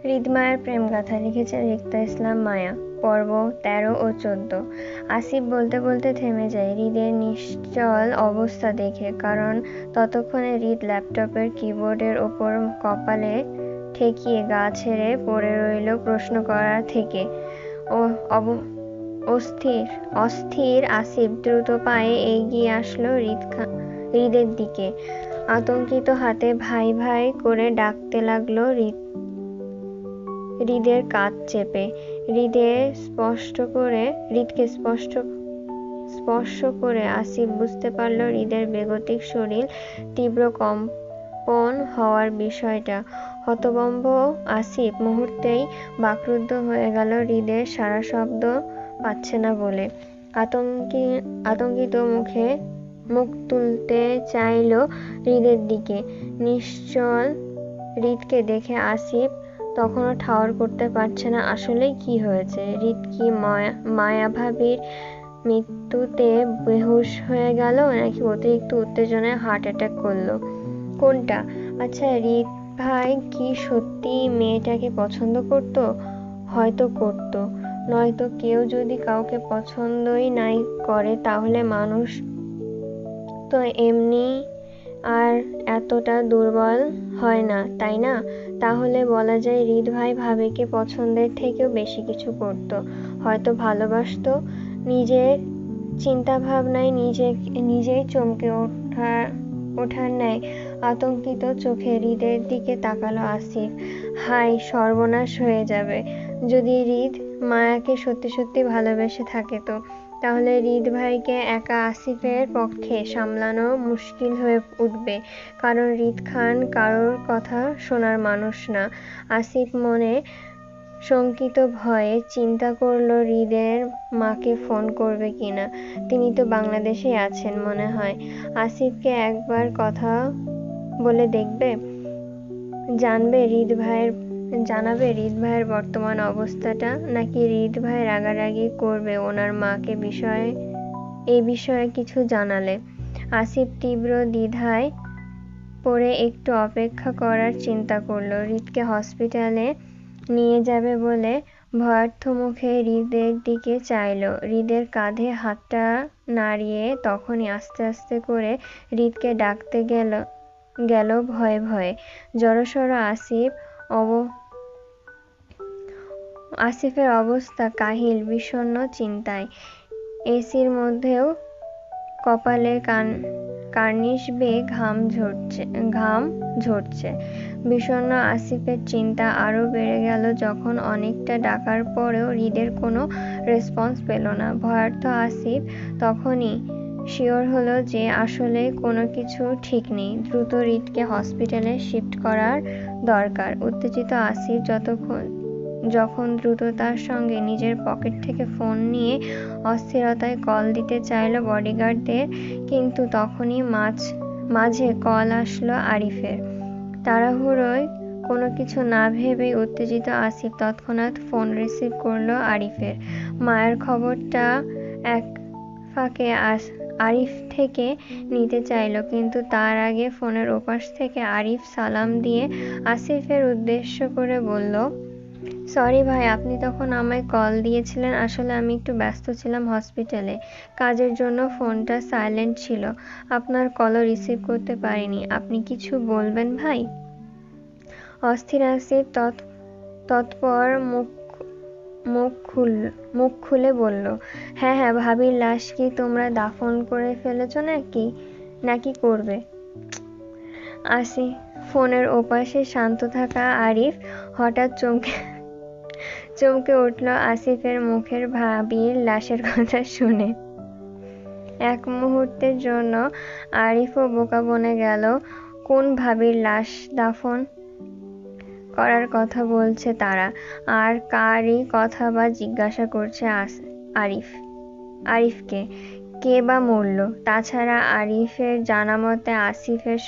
হৃদমায়ার প্রেমগাথা লিখেছে রিক্তা ইসলাম মায়া, পর্ব 13 ও 14। আসিফ বলতে বলতে থেমে যায় হৃদের নিশ্চল অবস্থা দেখে, কারণ ততক্ষণে হৃদ ল্যাপটপের কিবোর্ডের ওপর কপালে ঠেকিয়ে গা ছেড়ে পড়ে রইল প্রশ্ন করা থেকে। অস্থির আসিফ দ্রুত পায়ে এগিয়ে আসলো হৃদের দিকে। আতঙ্কিত হাতে ভাই ভাই করে ডাকতে লাগলো হৃদের কাঁধ চেপে। হৃদকে স্পর্শ করে আসিফ বুঝতে পারল হৃদের বেগতিক শরীর তীব্র কম্পন হওয়ার বিষয়টা। হতভম্ব আসিফ মুহূর্তেই বাকরুদ্ধ হয়ে গেল হৃদের সারা শব্দ পাচ্ছে না বলে। আতঙ্কিত মুখে মুখ তুলতে চাইল হৃদের দিকে। নিশ্চল হৃদকে দেখে আসিফ তখনও ঠাওর করতে পারছে না আসলে কি হয়েছে। হৃদ কি মায়াভাবীর মৃত্যুতে বেহুশ হয়ে গেল, নাকি অতিরিক্ত উত্তেজনায় হার্ট অ্যাটাক করলো? কোনটা? আচ্ছা, হৃদ ভাই কি সত্যি মেয়েটাকে পছন্দ করত? হয়তো করত, নয়তো কেউ যদি কাউকে পছন্দই নাই করে তাহলে মানুষ তো এমনি আর এতটা দুর্বল হয় না, তাই না? তাহলে বলা যায় হৃদ ভাই ভাবিকে পছন্দের থেকেও বেশি কিছু করত, হয়তো ভালোবাসত। নিজের চিন্তা ভাবনায় নিজেই চমকে ওঠার ন্যায় আতঙ্কিত চোখে হৃদের দিকে তাকালো আসিফ। হাই, সর্বনাশ হয়ে যাবে। যদি হৃদ মায়াকে সত্যি সত্যি ভালোবেসে থাকে, তাহলে হৃদ ভাইকে একা আসিফের পক্ষে সামলানো মুশকিল হয়ে উঠবে, কারণ হৃদ খান কারোর কথা শোনার মানুষ না। আসিফ মনে শঙ্কিত ভয়ে চিন্তা করল হৃদের মাকে ফোন করবে কিনা। তিনি তো বাংলাদেশেই আছেন মনে হয়। আসিফকে একবার কথা বলে দেখবে, জানাবে হৃদ ভাইয়ের বর্তমান অবস্থাটা, নাকি হৃদ ভাই রাগারাগি করবে ওনার মাকে এই বিষয়ে কিছু জানালে। আসিফ তীব্র দ্বিধায় পড়ে একটু অপেক্ষা করার চিন্তা করল। হৃদকে হসপিটালে নিয়ে যাবে বলে ভয়ার্থ মুখে হৃদের দিকে চাইল। হৃদের কাঁধে হাতটা নাড়িয়ে তখনই আস্তে আস্তে করে হৃদকে ডাকতে গেল ভয়ে ভয়ে। জড়সড় আসিফের অবস্থা কাহিল, বিষণ্ণ চিন্তায়। এসির মধ্যেও কপালের কার্নিশ বেয়ে ঘাম ঝরছে। বিষণ্ণ আসিফের চিন্তা আরো বেড়ে গেল যখন অনেকটা ডাকার পরেও হৃদের কোনো রেসপন্স পেল না। ভয়ার্থ আসিফ তখনই শিওর হলো যে আসলে কোনো কিছু ঠিক নেই। দ্রুত হৃদকে হসপিটালে শিফট করার দরকার। উত্তেজিত আসিফ যখন দ্রুততার সঙ্গে নিজের পকেট থেকে ফোন নিয়ে অস্থিরতায় কল দিতে চাইল বডিগার্ডদের, কিন্তু তখনই মাঝে কল আসলো আরিফের। তাড়াহুড়োয় কোনো কিছু না ভেবেই উত্তেজিত আসিফ তৎক্ষণাৎ ফোন রিসিভ করলো আরিফের। মায়ের খবরটা এক ফাঁকে আরিফ থেকে নিতে চাইল, কিন্তু তার আগে ফোনের ওপাশ থেকে আরিফ সালাম দিয়ে আসিফের উদ্দেশ্য করে বলল, সরি ভাই, আপনি তখন আমায় কল দিয়েছিলেন। আসলে আমি একটু ব্যস্ত ছিলাম হসপিটালে, কাজের জন্য ফোনটা সাইলেন্ট ছিল, আপনার কলও রিসিভ করতে পারিনি। আপনি কিছু বলবেন ভাই? অস্থির আসিফ তৎপর মুখ খুলে বলল, হ্যাঁ, ভাবির লাশ কি তোমরা দাফন করে ফেলেছ নাকি করবে? আসি ফোনের ওপাশে শান্ত থাকা আরিফ হঠাৎ চমকে উঠল আসিফের মুখের ভাবির লাশের কথা শুনে। এক মুহূর্তের জন্য আরিফও বোকা বনে গেল। কোন ভাবির লাশ দাফন করার কথা বলছে তারা, আর কারই কথা বা জিজ্ঞাসা করছে আরিফকে? কে বা মরল? তাছাড়া আরিফের জানামতে আসিফের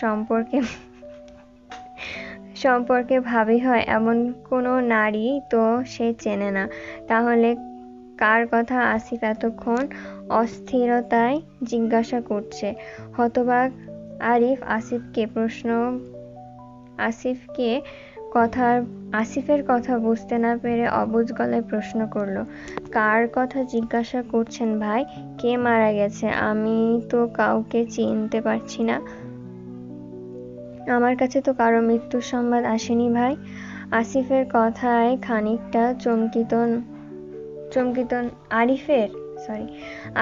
সম্পর্কে ভাবি হয় এমন কোনো নারী তো সে চেনে না। তাহলে কার কথা আসিফ এতক্ষণ অস্থিরতায় জিজ্ঞাসা করছে? হতবাক আরিফ আসিফকে আসিফের কথা বুঝতে না পেরে অবুঝ গলায় প্রশ্ন করলো, কার কথা জিজ্ঞাসা করছেন ভাই? কে মারা গেছে? আমি তো কাউকে চিনতে পারছি না। আমার কাছে তো কারো মৃত্যুর সংবাদ আসেনি ভাই। আসিফের কথায় খানিকটা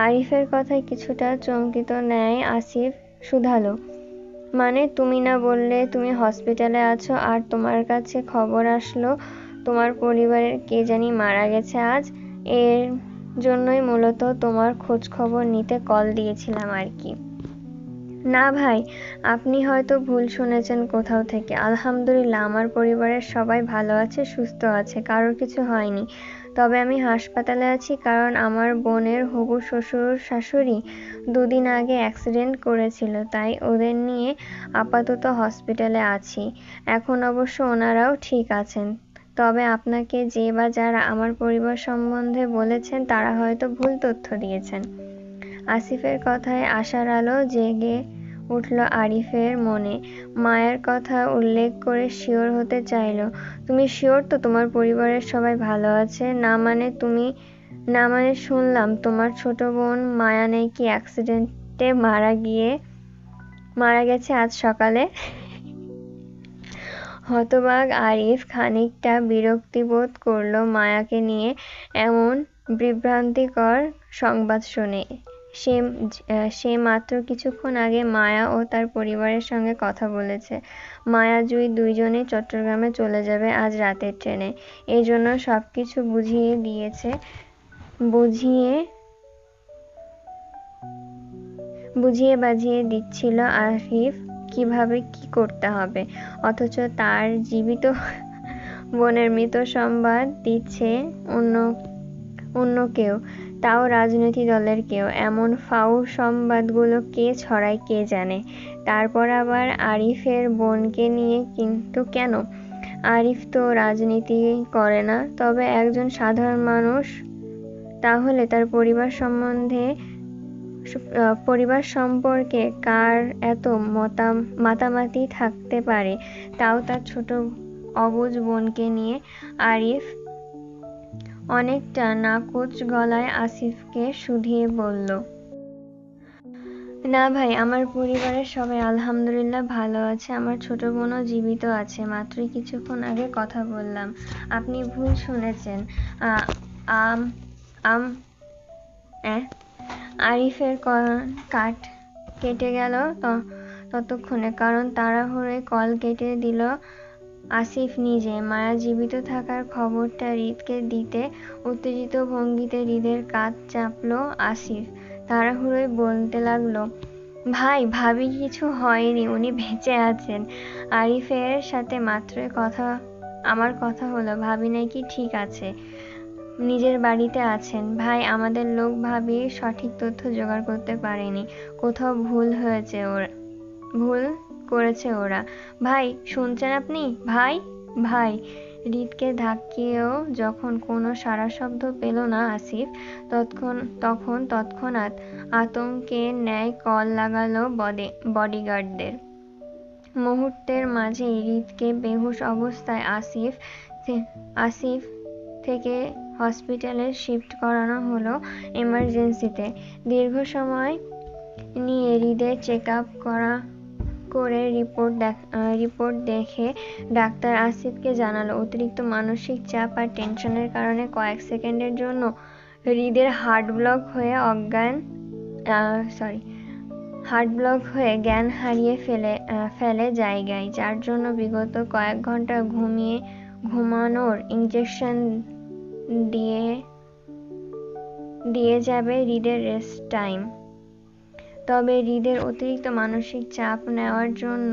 আরিফের কথায় কিছুটা চমকিত ন্যায় আসিফ শুধালো, মানে তুমি না বললে তুমি হসপিটালে আছো, আর তোমার কাছে খবর আসলো তোমার পরিবারের কে জানি মারা গেছে আজ? এর জন্যই মূলত তোমার খোঁজ খবর নিতে কল দিয়েছিলাম আর কি। না ভাই, আপনি হয়তো ভুল শুনেছেন কোথাও থেকে। আলহামদুলিল্লাহ, আমার পরিবারের সবাই ভালো আছে, সুস্থ আছে, কারোর কিছু হয়নি। তবে আমি হাসপাতালে আছি কারণ আমার বোনের হবু শ্বশুর শাশুড়ি 2 দিন আগে অ্যাক্সিডেন্ট করেছিল, তাই ওদের নিয়ে আপাতত হসপিটালে আছি। এখন অবশ্য ওনারাও ঠিক আছেন। তবে আপনাকে যে বা যারা আমার পরিবার সম্বন্ধে বলেছেন তারা হয়তো ভুল তথ্য দিয়েছেন। আসিফের কথায় আশার আলো জেগে উঠল আরিফের মনে। মায়ের কথা উল্লেখ করে শিওর হতে চাইল, তুমি শিওর তো তোমার পরিবারের সবাই ভালো আছে? না মানে শুনলাম তোমার ছোট বোন মায়া নাকি অ্যাক্সিডেন্টে মারা গেছে আজ সকালে। হতবাক আরিফ খানিকটা বিরক্তি বোধ করল মায়াকে নিয়ে এমন বিভ্রান্তিকর সংবাদ শুনে। সে মাত্র কিছুক্ষণ আগে মায়া ও তার পরিবারের সঙ্গে কথা বলেছে। মায়া জুঁই দুইজনেই চট্টগ্রামে চলে যাবে আজ রাতের ট্রেনে। এই জন্য সবকিছু বুঝিয়ে বাজিয়ে দিচ্ছিল আরিফ কিভাবে কি করতে হবে, অথচ তার জীবিত বোনের মৃত সংবাদ দিচ্ছে অন্য কেউ, তাও রাজনৈতিক দলের কেউ। এমন ফাউ সংবাদগুলো কে ছড়ায় কে জানে। তারপর আবার আরিফের বোনকে নিয়ে, কিন্তু কেন? আরিফ তো রাজনীতি করে না, তবে একজন সাধারণ মানুষ। তাহলে তার পরিবার সম্পর্কে কার এত মাতামাতি থাকতে পারে, তাও তার ছোট অবুঝ বোনকে নিয়ে? আরিফ অনেকটা নাকচ গলায় আসিফকে শুধিয়ে বলল, না ভাই, আমার পরিবারের সবাই আলহামদুলিল্লাহ ভালো আছে, আমার ছোট বোনও জীবিত আছে, মাত্রই কিছুক্ষণ আগে কথা বললাম। আপনি ভুল শুনেছেন। আরিফের কাট কেটে গেল ততক্ষণে, কারণ তাড়াহুড়োয় কল কেটে দিল আসিফ নিজে। মায়া জীবিত থাকার খবরটা হৃদকে দিতে উত্তেজিত ভঙ্গিতে হৃদের কাঁধ চাপল আসিফ। তাড়াহুড়োয় বলতে লাগলো, ভাই, ভাবি কিছু হয়নি, উনি বেঁচে আছেন। আরিফের সাথে মাত্রই আমার কথা হলো, ভাবি নাকি ঠিক আছে, নিজের বাড়িতে আছেন। ভাই, আমাদের লোক ভাবির সঠিক তথ্য জোগাড় করতে পারেনি, কোথাও ভুল করেছে ওরা। ভাই, শুনছেন আপনি? ভাই ভাই হৃদকে ধাক্কিয়েও যখন কোনো সাড়া শব্দ পেল না আসিফ, তখন তৎক্ষণাৎ আতঙ্কের ন্যায় কল লাগালো বডিগার্ডদের। মুহূর্তের মাঝেই হৃদকে বেহুশ অবস্থায় আসিফ থেকে হসপিটালে শিফট করানো হলো এমার্জেন্সিতে। দীর্ঘ সময় নিয়ে হৃদের চেক আপ করে রিপোর্ট দেখে ডাক্তার আসিফকে জানালো, অতিরিক্ত মানসিক চাপ আর টেনশনের কারণে কয়েক সেকেন্ডের জন্য হৃদের হার্ট ব্লক হয়ে জ্ঞান হারিয়ে ফেলে জায়গায়, যার জন্য বিগত কয়েক ঘন্টা ঘুমানোর ইনজেকশন দিয়ে যাবে হৃদের রেস্ট টাইম। তবে হৃদের অতিরিক্ত মানসিক চাপ নেওয়ার জন্য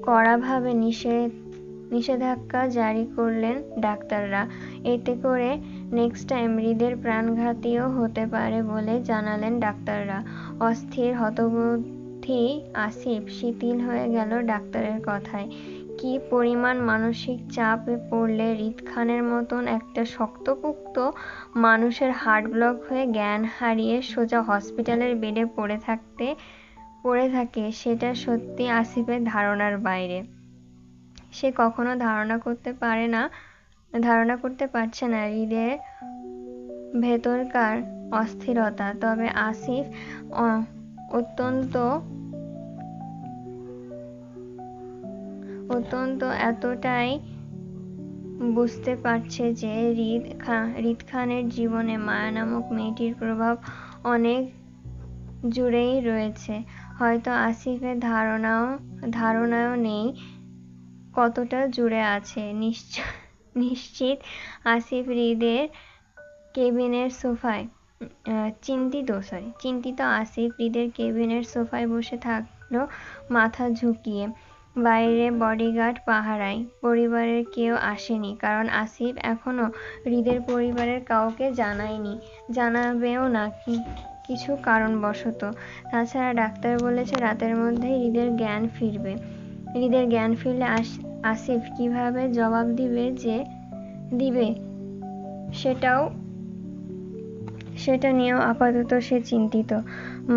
কড়াভাবে নিষেধাজ্ঞা জারি করলেন ডাক্তাররা। এতে করে নেক্সট টাইম হৃদের প্রাণঘাতীও হতে পারে বলে জানালেন ডাক্তাররা। অস্থির হতবুদ্ধি আসিফ শিথিল হয়ে গেল ডাক্তারের কথায়। কি পরিমাণ মানসিক চাপে পড়লে হৃদ খানের মতন একটা শক্তপোক্ত মানুষের হার্ট ব্লক হয়ে জ্ঞান হারিয়ে সোজা হসপিটালের বেডে পড়ে থাকে, সেটা সত্যি আসিফের ধারণার বাইরে। সে কখনো ধারণা করতে পারছে না হৃদের ভেতরকার অস্থিরতা। তবে আসিফ অত্যন্ত এতটাই বুঝতে পারছে যে হৃদ খানের জীবনে মায়া নামক মেয়েটির প্রভাব অনেক জুড়েই রয়েছে। হয়তো আসিফের ধারণাও নেই কতটা জুড়ে আছে। নিশ্চিত আসিফ হৃদের কেবিনের সোফায় চিন্তিত আসিফ হৃদের কেবিনের সোফায় বসে থাকলো মাথা ঝুঁকিয়ে। বাইরে বডিগার্ড পাহারায়। পরিবারের কেউ আসেনি, কারণ আসিফ এখনো হৃদের পরিবারের কাউকে জানাবেও না কিছু কারণবশত। তাছাড়া ডাক্তার বলেছে রাতের মধ্যেই হৃদের জ্ঞান ফিরলে আসিফ কিভাবে জবাব দিবে সেটা নিয়েও আপাতত সে চিন্তিত।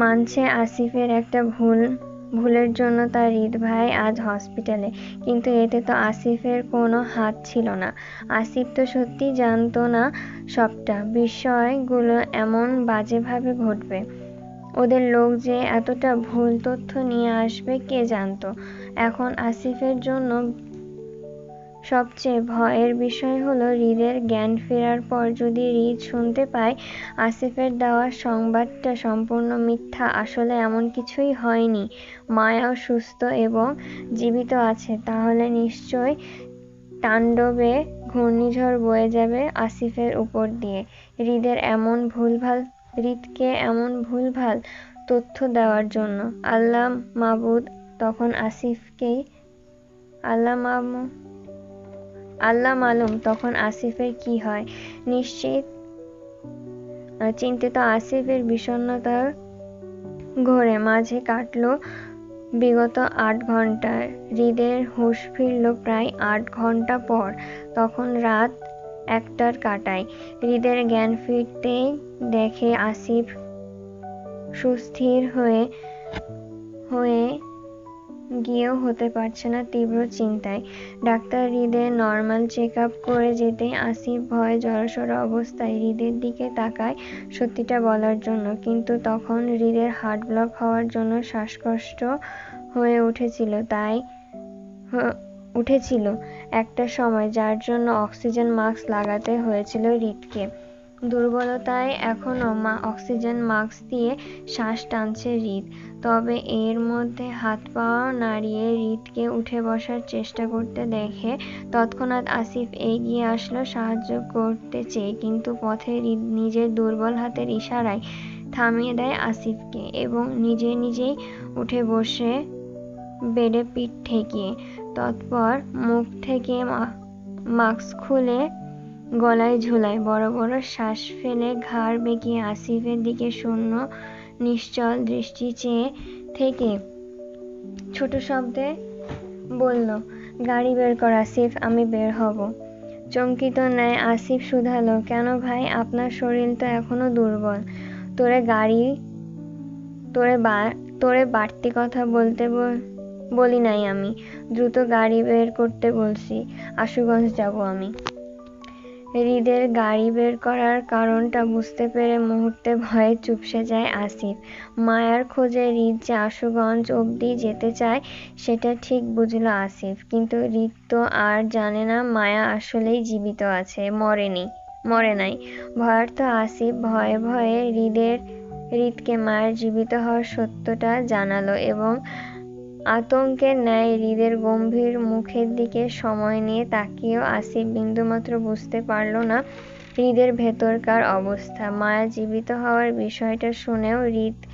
মানছে আসিফের একটা ভুলের জন্য তার হৃদ ভাই আজ হসপিটালে, কিন্তু এতে তো আসিফের কোনো হাত ছিল না। আসিফ তো সত্যি জানতো না সবটা। বিষয়গুলো এমন বাজেভাবে ঘটবে, ওদের লোক যে এতটা ভুল তথ্য নিয়ে আসবে কে জানতো। এখন আসিফের জন্য সবচেয়ে ভয়ের বিষয় হলো হৃদের জ্ঞান ফেরার পর যদি হৃদ শুনতে পায় আসিফের দেওয়া সংবাদটা সম্পূর্ণ মিথ্যা, আসলে এমন কিছুই হয়নি, মায়াও সুস্থ এবং জীবিত আছে, তাহলে নিশ্চয়ই তাণ্ডবে ঘূর্ণিঝড় বয়ে যাবে আসিফের উপর দিয়ে হৃদকে এমন ভুলভাল তথ্য দেওয়ার জন্য। আল্লাহ মালুম তখন আসিফের কি হয়। চিন্তিত আসিফের বিষণ্ণতার ঘোরে মাঝে কাটলো বিগত 8 ঘন্টা। হৃদের হুঁশ ফিরল প্রায় 8 ঘন্টা পর, তখন রাত 1টার কাঁটায়। হৃদের জ্ঞান ফিরতেই দেখে আসিফ সুস্থির হয়ে গিয়েও হতে পারছে না তীব্র চিন্তায়। ডাক্তার হৃদের নর্মাল চেক আপ করে যেতেই আসিফ ভয়ে জড়সড় অবস্থায় হৃদের দিকে তাকায় সত্যিটা বলার জন্য, কিন্তু তখন হৃদের হার্ট ব্লক হওয়ার জন্য শ্বাসকষ্ট হয়ে উঠেছিল একটা সময়, যার জন্য অক্সিজেন মাস্ক লাগাতে হয়েছিল হৃদকে। দুর্বলতায় এখনো অক্সিজেন মাস্ক দিয়ে শ্বাস টানছে হৃদ। তবে এর মধ্যে হাত পা নাড়িয়ে হৃদকে উঠে বসার চেষ্টা করতে দেখে তৎক্ষণাৎ আসিফ এগিয়ে আসলো সাহায্য করতে চেয়ে, কিন্তু পথে হৃদ নিজের দুর্বল হাতের ইশারায় থামিয়ে দেয় আসিফকে এবং নিজেই উঠে বসে বেডে পিঠ ঠেকিয়ে। তৎপর মুখ থেকে মাস্ক খুলে গলায় ঝুলায়, বড় বড় শ্বাস ফেলে ঘাড় বেঁকিয়ে আসিফের দিকে শূন্য নিশ্চল দৃষ্টি চেয়ে থেকে ছোট শব্দে বলল, গাড়ি বের কর আসিফ, আমি বের হব। চমকিত ন্যায় আসিফ শুধালো, কেন ভাই, আপনার শরীর তো এখনো দুর্বল। তোরে বাড়তি কথা বলতে বলি নাই আমি, দ্রুত গাড়ি বের করতে বলছি, আশুগঞ্জ যাব আমি। হৃদের গাড়ি বের করার কারণটা বুঝতে পেরে মুহূর্তে ভয়ে চুপসে যায় আসিফ। মায়ার খোঁজে হৃদ যে আশুগঞ্জ অবধি যেতে চায় সেটা ঠিক বুঝল আসিফ, কিন্তু হৃদ তো আর জানে না মায়া আসলেই জীবিত আছে, মরে নাই। ভয়ার্থ আসিফ ভয়ে ভয়ে হৃদকে মায়ের জীবিত হওয়ার সত্যটা জানালো এবং আতঙ্কের ন্যায় হৃদের গম্ভীর মুখের দিকে সময় নিয়ে তাকিয়েও আসিফ বিন্দুমাত্র বুঝতে পারল না হৃদের ভেতরকার অবস্থা। মায়া জীবিত হওয়ার বিষয়টা শুনেও হৃদকে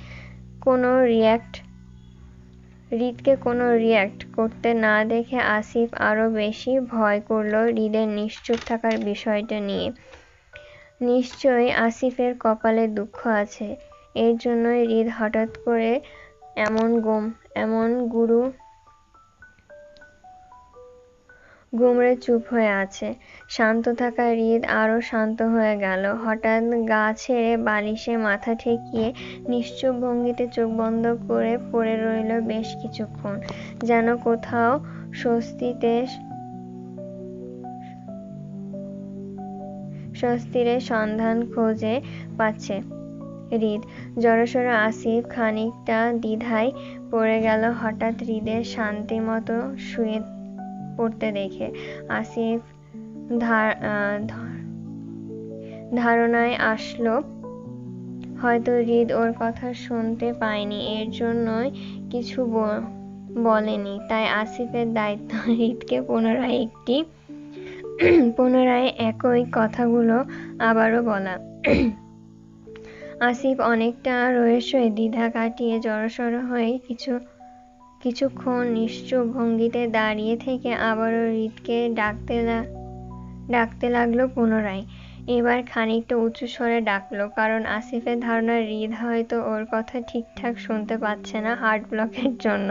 কোনো রিয়্যাক্ট করতে না দেখে আসিফ আরো বেশি ভয় করল হৃদের নিশ্চুপ থাকার বিষয়টা নিয়ে। নিশ্চয়ই আসিফের কপালে দুঃখ আছে, এর জন্যই হৃদ হঠাৎ করে এমন গুমরে চুপ হয়ে আছে। শান্ত থাকা হৃদ আরো শান্ত হয়ে গেল। হঠাৎ গা ছেড়ে বালিশে মাথা ঠেকিয়ে নিশ্চুপ ভঙ্গিতে চোখ বন্ধ করে পড়ে রইল বেশ কিছুক্ষণ, যেন কোথাও স্বস্তির সন্ধান খুঁজে পাচ্ছে হৃদ। জড়সড় আসিফ খানিকটা দ্বিধায় পড়ে গেল হঠাৎ হৃদের শান্তিমতো শুয়ে পড়তে দেখে। আসিফ ধারণায় আসলো হয়তো হৃদ ওর কথা শুনতে পায়নি, এর জন্যই কিছু বলেনি। তাই আসিফের দায়িত্ব হৃদকে পুনরায় একই কথাগুলো আবারও বলা। আসিফ অনেকটা রহস্যে দ্বিধা কাটিয়ে জড়সড় হয়ে কিছুক্ষণ নিশ্চুপ ভঙ্গিতে দাঁড়িয়ে থেকে আবারও হৃদকে ডাকতে লাগলো পুনরায়। এবার খানিকটা উঁচু স্বরে ডাকলো, কারণ আসিফের ধারণা হৃদ হয়তো ওর কথা ঠিকঠাক শুনতে পাচ্ছে না হার্ট ব্লকের জন্য।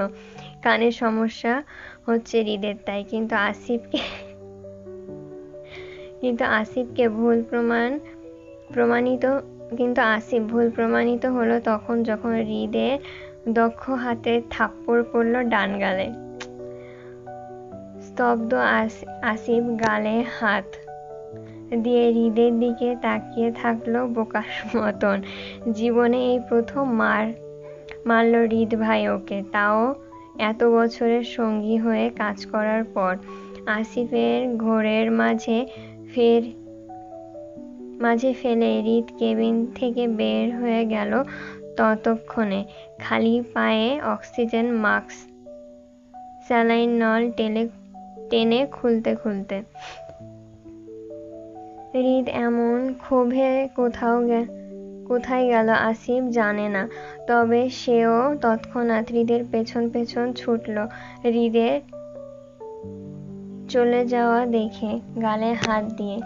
কানের সমস্যা হচ্ছে হৃদের তাই। কিন্তু আসিফ ভুল প্রমাণিত হলো তখন যখন হৃদের দক্ষ হাতে থাপ্পড় পড়ল ডান গালে। স্তব্ধ আসিফ গালে হাত দিয়ে হৃদের দিকে তাকিয়ে থাকলো বোকার মতন। জীবনে এই প্রথম মারল হৃদ ভাই ওকে, তাও এত বছরের সঙ্গী হয়ে কাজ করার পর। আসিফের ঘোরের মাঝে ফেলে হৃদ কেবিন থেকে বের হয়ে গেল ততক্ষণে, খালি পায়ে অক্সিজেন মাস্ক, স্যালাইন নল টেনে খুলতে। হৃদ এমন ক্ষোভে কোথায় গেল আসিফ জানে না, তবে সেও তৎক্ষণাৎ হৃদের পেছন ছুটল। হৃদের চলে যাওয়া দেখে গালে হাত দিয়ে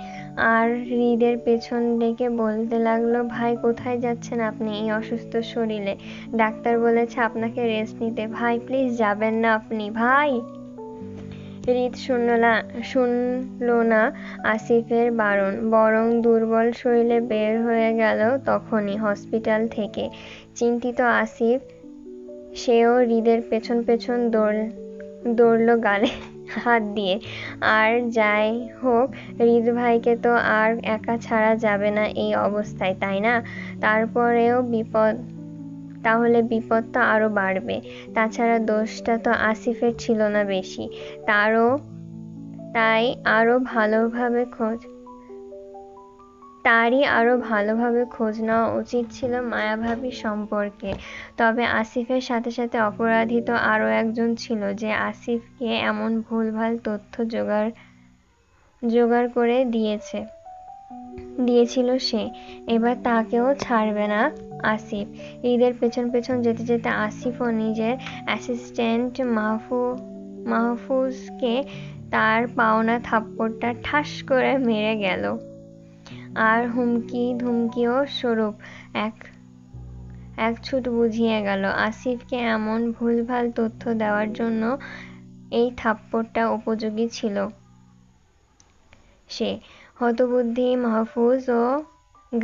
আর হৃদের পেছন ডেকে বলতে লাগলো, ভাই কোথায় যাচ্ছেন আপনি এই অসুস্থ শরীরে? ডাক্তার বলেছে আপনাকে রেস্ট নিতে। ভাই প্লিজ যাবেন না আপনি, ভাই। হৃদ শুনল না আসিফের বারণ, বরং দুর্বল শরীরে বের হয়ে গেল তখনই হসপিটাল থেকে। চিন্তিত আসিফ সেও হৃদের পেছন দৌড়ল গালে হাত দিয়ে। আর যাই হোক, হৃদ ভাইকে তো আর একা ছাড়া যাবে না এই অবস্থায়, তাই না? তাহলে বিপদ তো আরো বাড়বে। তাছাড়া দোষটা তো আসিফের ছিল না বেশি, তারই আরো ভালোভাবে খোঁজ নেওয়া উচিত ছিল মায়াভাবী সম্পর্কে। তবে আসিফের সাথে অপরাধী তো আরো একজন ছিল, যে আসিফকে এমন ভুলভাল তথ্য জোগাড় করে দিয়েছিল সে। এবার তাকেও ছাড়বে না আসিফ। হৃদের পেছন যেতে আসিফও নিজের অ্যাসিস্ট্যান্ট মাহফুজকে তার পাওনা থাপ্পড়টা ঠাস করে মেরে গেল। আর ধুমকিও স্বরূপ এক ছুট বুঝিয়ে গেল আসিফকে এমন ভুলভাল তথ্য দেওয়ার জন্য এই থাপ্পড়টা উপযোগী ছিল সে। হতবুদ্ধি মাহফুজ ও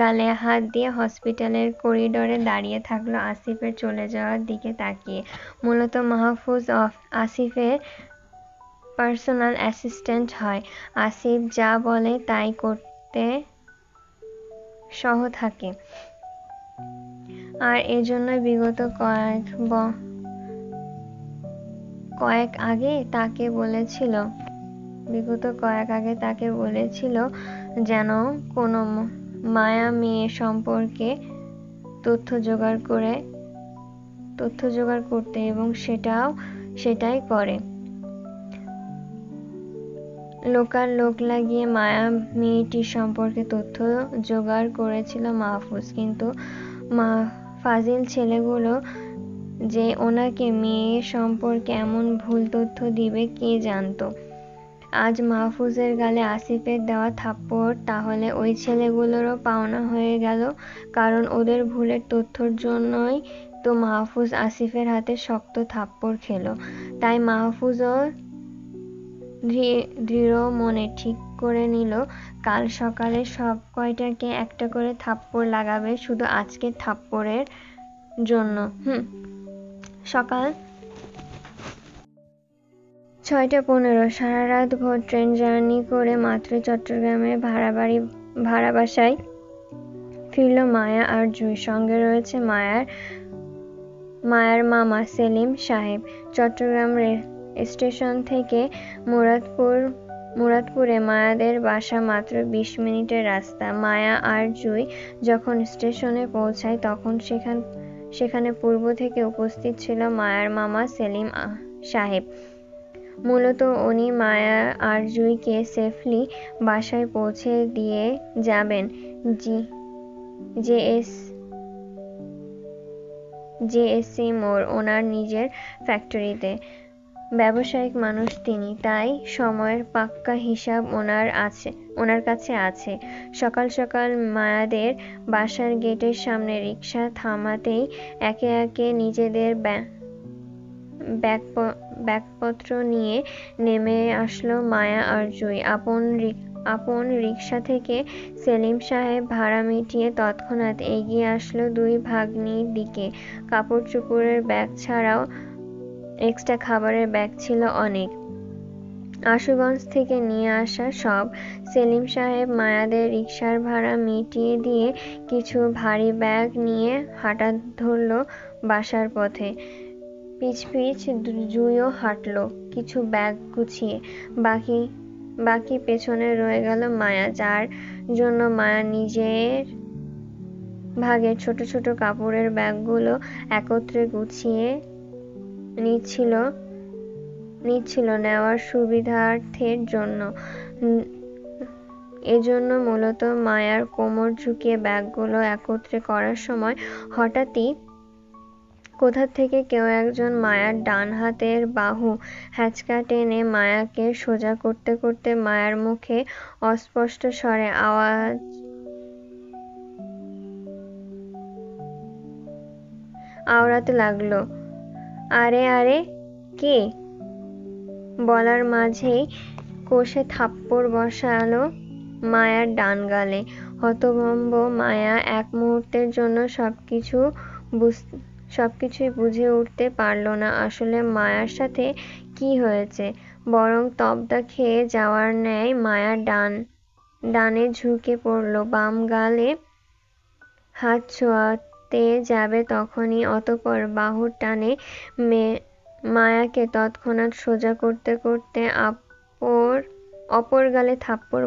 গালে হাত দিয়ে হসপিটালের করিডোরে দাঁড়িয়ে থাকলো আসিফের চলে যাওয়ার দিকে তাকিয়ে। মূলত মাহফুজ আসিফের পার্সোনাল অ্যাসিস্ট্যান্ট হয়। আসিফ যা বলে তাই করতে সহ থাকে। আর এজন্যই বিগত কয়েক আগে তাকে বলেছিল যেন কোনো মায়া মেয়ে সম্পর্কে তথ্য জোগাড় করতে, এবং সেটাই করে। লোক লাগিয়ে মায়া মেয়েটির সম্পর্কে তথ্য জোগাড় করেছিল মাহফুজ। কিন্তু ফাজিল ছেলেগুলো যে ওনাকে মেয়ে সম্পর্কে এমন ভুল তথ্য দিবে কে জানতো। আজ মাহফুজের গালে আসিফের দেওয়া থাপ্পড় তাহলে ওই ছেলেগুলোরও পাওনা হয়ে গেল, কারণ ওদের ভুলের তথ্যর জন্যই তো মাহফুজ আসিফের হাতে শক্ত থাপ্পড় খেল। তাই মাহফুজও দৃঢ় মনে ঠিক করে নিল, কাল সকালে সব কয়টাকে একটা করে থাপ্পড় লাগাবে শুধু আজকের থাপ্পড়ের জন্য। সকাল 6:15, সারা রাত ভোর ট্রেন জার্নি করে মাত্র চট্টগ্রামের ভাড়া বাড়ি ভাড়া বাসায় ফিরল মায়া আর জুই। সঙ্গে রয়েছে মায়ার মামা সেলিম সাহেব। চট্টগ্রাম স্টেশন থেকে মুরাদপুরে মায়াদের বাসা মাত্র ২০ মিনিটের রাস্তা। মায়া আর জুই যখন স্টেশনে পৌঁছায় তখন সেখানে পূর্ব থেকে উপস্থিত ছিল মায়ার মামা সেলিম সাহেব। মূলত উনি মায়া আর জুইকে সেফলি বাসায় পৌঁছে দিয়ে যাবেন জেএসসি মোড়, ওনার নিজের ফ্যাক্টরিতে। ব্যবসায়িক মানুষ তিনি, তাই সময়ের পাক্কা হিসাব ওনার কাছে আছে। সকাল সকাল মায়াদের বাসার গেটের সামনে রিকশা থামাতেই একে একে নিজেদের ব্যাগপত্র নিয়ে নেমে আসলো মায়া আর জুই। আপন রিকশা থেকে সেলিম সাহেব ভাড়া মিটিয়ে তৎক্ষণাৎ এগিয়ে আসলো দুই ভাগ্নির দিকে। কাপড় চোপড়ের ব্যাগ ছাড়াও এক্সট্রা খাবারের ব্যাগ ছিল অনেক, আশুগঞ্জ থেকে নিয়ে আসা সব। সেলিম সাহেব মায়াদের রিকশার ভাড়া মিটিয়ে দিয়ে কিছু ভারী ব্যাগ নিয়ে হাঁটা ধরল বাসার পথে। পিছ জুইও হাঁটল কিছু ব্যাগ গুছিয়ে। বাকি পেছনে রয়ে গেল মায়া, যার জন্য মায়া নিজের ভাগের ছোট ছোট কাপড়ের ব্যাগগুলো একত্রে গুছিয়ে নিচ্ছিল নেওয়ার সুবিধার্থের জন্য। এজন্য মূলত মায়ার কোমর ঝুঁকিয়ে ব্যাগগুলো একত্রে করার সময় হঠাৎই কোথা থেকে কেউ একজন মায়ার ডান হাতের বাহু হ্যাঁচকা টেনে মায়াকে সোজা করতে করতে মায়ার মুখে অস্পষ্ট স্বরে আওড়াতে লাগলো, আরে আরে কে? বলার মাঝেই কষে থাপ্পড় বসালো মায়ার ডান গালে। হতভম্ব মায়া এক মুহূর্তের জন্য সবকিছুই বুঝে উঠতে পারল না আসলে মায়ার সাথে কি হয়েছে। বরং তবদা খেয়ে যাওয়ার ন্যায় মায়া ডানে ঝুঁকে পড়ল। বাম গালে হাত ছোঁয়াতে যাবে তখনই অতঃপর বাহুর টানে মায়াকে তৎক্ষণাৎ সোজা করতে করতে অপর গালে থাপ্পড়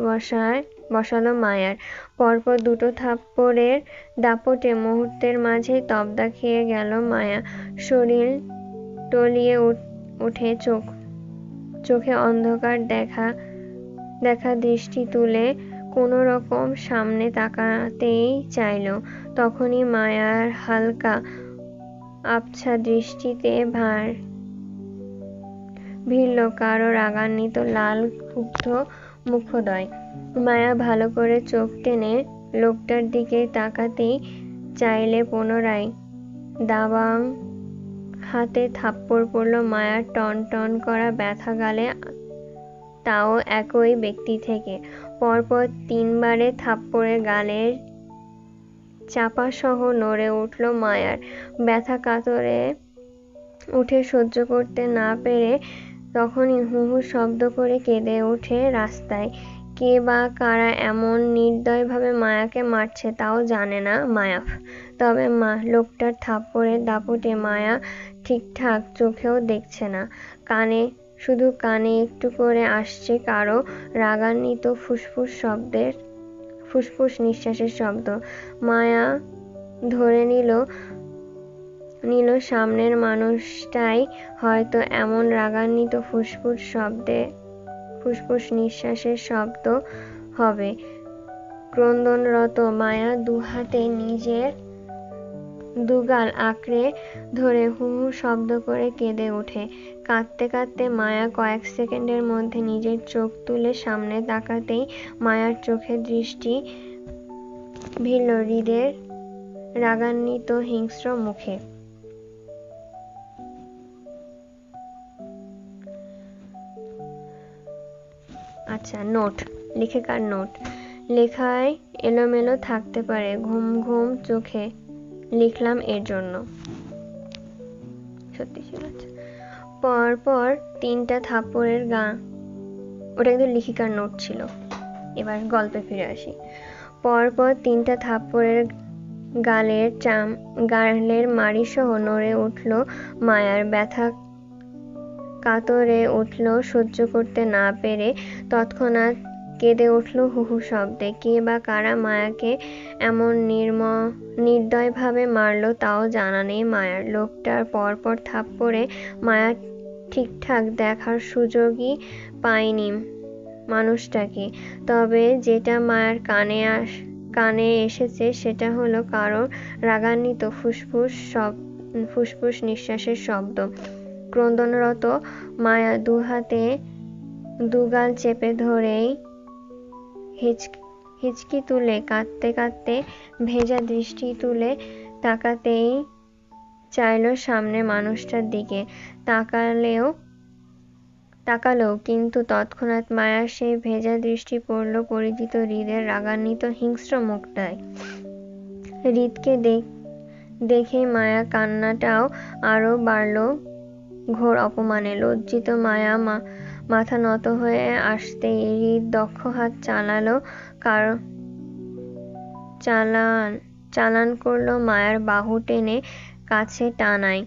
বসালো মায়ার। পরপর দুটো থাপ্পড়ের দাপটে মুহূর্তের মাঝেই তবদা খেয়ে গেল মায়া। শরীর টলিয়ে উঠে চোখে অন্ধকার দেখা দৃষ্টি তুলে কোনো রকম সামনে তাকাতেই চাইল। তখনই মায়ার হালকা আবছা দৃষ্টিতে ভিড়ল কারো রাগান্বিত লাল ক্ষুব্ধ মুখোদয়। মায়া ভালো করে চোখ টেনে লোকটার দিকে তাকাতেই চাইলে পুনরায় দাবাং হাতে থাপ্পড় পড়ল মায়ার টন টন করা ব্যথা গালে, তাও একই ব্যক্তি থেকে। পরপর ৩ বারে থাপ্পড়ে গালের চাপাসহ নড়ে উঠল মায়ার। ব্যথা কাতরে উঠে সহ্য করতে না পেরে তখনই হু হু শব্দ করে কেঁদে ওঠে রাস্তায়। কে বা কারা এমন নির্দয়ভাবে মায়াকে মারছে তাও জানে না মায়া। তবে লোকটার থাপ্পড়ের দাপটে মায়া ঠিকঠাক চোখেও দেখছে না। শুধু কানে একটু করে আসছে কারো রাগান্বিত ফুসফুস নিঃশ্বাসের শব্দ। মায়া ধরে নিল সামনের মানুষটাই হয়তো এমন রাগান্বিত ফুসফুস নিঃশ্বাসের শব্দ হবে। ক্রন্দনরত মায়া দুহাতে নিজের দুগাল আঁকড়ে ধরে হু হু শব্দ করে কেঁদে ওঠে। কাঁদতে কাঁদতে মায়া কয়েক সেকেন্ডের মধ্যে নিজের চোখ তুলে সামনে তাকাতেই মায়ার চোখের দৃষ্টি ভিড়ল হৃদের রাগান্বিত হিংস্র মুখে। আচ্ছা, নোট। লেখিকার নোট। লেখায় এলোমেলো থাকতে পারে, ঘুম ঘুম চোখে লিখলাম এর জন্য। সত্যি ছিল। পরপর 3টা থাপ্পড়ের ওটা কিন্তু লেখিকার নোট ছিল। এবার গল্পে ফিরে আসি। পরপর 3টা থাপ্পড়ের গালের মাড়িসহ নড়ে উঠল মায়ার। ব্যথা কাতরে উঠল সহ্য করতে না পেরে। তৎক্ষণাৎ কেঁদে উঠল হুহু শব্দে। কে বা কারা মায়াকে এমন নির্দয়ভাবে মারল তাও জানা নেই মায়ার। লোকটার পরপর থাপ্পড়ে মায়া ঠিকঠাক দেখার সুযোগই পায়নি মানুষটাকে। তবে যেটা মায়ার কানে এসেছে সেটা হলো কারোর রাগান্বিত ফুসফুস নিঃশ্বাসের শব্দ। ক্রন্দনরত মায়া দুহাতে দুগাল চেপে ধরেই হিচকি তুলে কাঁদতে কাঁদতে ভেজা দৃষ্টি তুলে তাকাতেই চাইল সামনে মানুষটার দিকে। তাকালো, কিন্তু তৎক্ষণাৎ মায়ার সেই ভেজা দৃষ্টি পড়ল পরিচিত হৃদের রাগান্বিত হিংস্র মুখটায়। হৃদকে দেখে মায়া কান্নাটাও আরো বাড়ল ঘোর অপমানে। লজ্জিত মায়া মাথা নত হয়ে আসতেই হৃদ দক্ষ হাত চালান করল মায়ার বাহু টেনে কাছে টানায়।